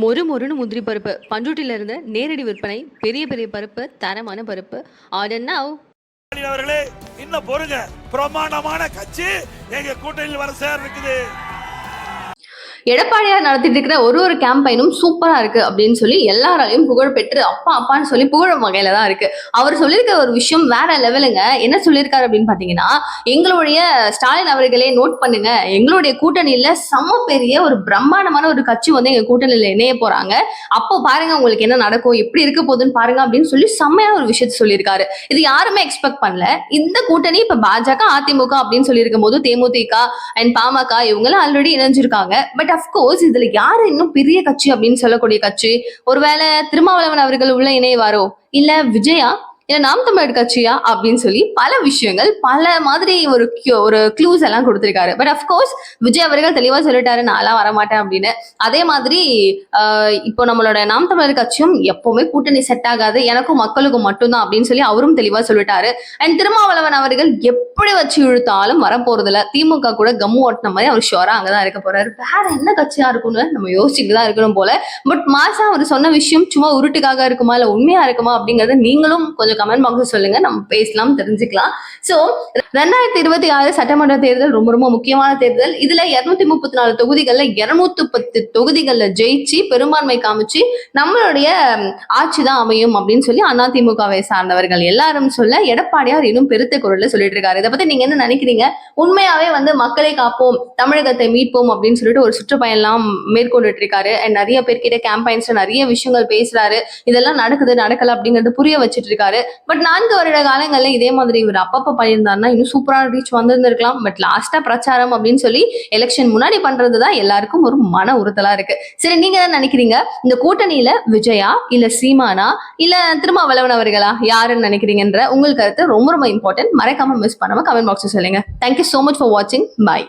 மொறு மொறுன்னு முந்திரி பருப்பு பண்ருட்டில இருந்து நேரடி விற்பனை. பெரிய பெரிய பருப்பு, தரமான பருப்பு. Order now. அவர்களே இன்னும் பொறுங்க, பிரமாண்டமான கட்சி எங்க கூட்டணியில் வர சேர் இருக்குது. எடப்பாடியார் நடத்திட்டு இருக்கிற ஒரு கேம்பெயினும் சூப்பரா இருக்கு அப்படின்னு சொல்லி எல்லாராலையும் புகழ் பெற்று அப்பா அப்பான்னு சொல்லி புகழும் வகையில தான் இருக்கு. அவர் சொல்லியிருக்க ஒரு விஷயம் வேற லெவலுங்க. என்ன சொல்லியிருக்காரு அப்படின்னு பாத்தீங்கன்னா, எங்களுடைய ஸ்டாலின் அவர்களே நோட் பண்ணுங்க, எங்களுடைய கூட்டணியில செம்ம பெரிய ஒரு பிரம்மாண்டமான ஒரு கட்சி வந்து எங்க கூட்டணியில இணைய போறாங்க. அப்போ பாருங்க உங்களுக்கு என்ன நடக்கும், எப்படி இருக்க போகுதுன்னு பாருங்க அப்படின்னு சொல்லி செம்மையான ஒரு விஷயத்த சொல்லியிருக்காரு. இது யாருமே எக்ஸ்பெக்ட் பண்ணல. இந்த கூட்டணி இப்ப பாஜக அதிமுக அப்படின்னு சொல்லி இருக்கும் போது தேமுதிக அண்ட் பாமக இவங்களும் ஆல்ரெடி இணைஞ்சிருக்காங்க. பட் அஃப்கோர்ஸ் இதுல யாரு இன்னும் பெரிய கட்சி அப்படின்னு சொல்லக்கூடிய கட்சி? ஒருவேளை திருமாவளவன் அவர்கள் உள்ள இணைவாரோ, இல்ல விஜயா, இல்ல நாம் தமிழர் கட்சியா அப்படின்னு சொல்லி பல விஷயங்கள் பல மாதிரி ஒரு க்ளூஸ் எல்லாம் கொடுத்திருக்காரு. பட் அஃப்கோர்ஸ் விஜய் அவர்கள் தெளிவா சொல்லிட்டாரு, நான்லாம் வரமாட்டேன் அப்படின்னு. அதே மாதிரி இப்போ நம்மளோட நாம் தமிழர் கட்சியும் எப்பவுமே கூட்டணி செட் ஆகாது, எனக்கும் மக்களுக்கும் மட்டும்தான் அப்படின்னு சொல்லி அவரும் தெளிவா சொல்லிட்டாரு. அண்ட் திருமாவளவன் அவர்கள் எப்படி வச்சு இழுத்தாலும் வரப்போறதுல திமுக கூட கம்மு ஓட்டின மாதிரி அவர் ஷோரா அங்கதான் இருக்க போறாரு. வேற என்ன கட்சியா இருக்கும்னு நம்ம யோசிச்சுட்டு தான் இருக்கணும் போல. பட் மாசா அவர் சொன்ன விஷயம் சும்மா உருட்டுக்காக இருக்குமா இல்ல உண்மையா இருக்குமா அப்படிங்கறத நீங்களும் கொஞ்சம் கமெண்ட் பாக்ஸ் சொல்லுங்க, நம்ம பேசலாம், தெரிஞ்சுக்கலாம். சோ 2026 சட்டமன்ற தேர்தல் ரொம்ப ரொம்ப முக்கியமான தேர்தல். இதுல 234 தொகுதிகள்ல 210 தொகுதிகள்ல ஜெயிச்சு பெரும்பான்மை காமிச்சு நம்மளுடைய ஆட்சி தான் அமையும் அப்படின்னு சொல்லி அதிமுகவை சார்ந்தவர்கள் எல்லாரும் சொல்ல, எடப்பாடியார் இன்னும் பெருத்த குரல்ல சொல்லிட்டு இருக்காரு. இதை பத்தி நீங்க என்ன நினைக்கிறீங்க? உண்மையாவே வந்து மக்களை காப்போம், தமிழகத்தை மீட்போம் அப்படின்னு சொல்லிட்டு ஒரு சுற்றுப்பயணம் மேற்கொண்டுட்டு இருக்காரு. நிறைய பேர்கிட்ட கேம்பெயின்ஸ்ல நிறைய விஷயங்கள் பேசுறாரு. இதெல்லாம் நடக்கல அப்படிங்கறது புரிய வச்சுட்டு இருக்காரு. பட் 4 வருட காலங்கள்ல இதே மாதிரி இவர் அப்பப்ப பண்ணியிருந்தாருன்னா இன்னும் சூப்பரான ரீச் வந்திருந்திருக்கலாம். பட் லாஸ்டா பிரச்சாரம் அப்படின்னு சொல்லி எலெக்ஷன் முன்னாடி பண்றதுதான் எல்லாருக்கும் ஒரு மன உறுத்தலா இருக்கு. சரி, நீங்க என்ன நினைக்கிறீங்க? இந்த கூட்டணியில விஜயா இல்ல சீமானா இல்ல திருமாவளவன் அவர்களா, யாருன்னு நினைக்கிறீங்கன்ற உங்கள் கருத்து ரொம்ப ரொம்ப இம்பார்ட்டன்ட். மறக்காம மிஸ் பண்ணாம கமெண்ட் பாக்ஸ் சொல்லுங்க. தேங்க்யூ சோ மச் ஃபார் வாட்சிங். பாய்.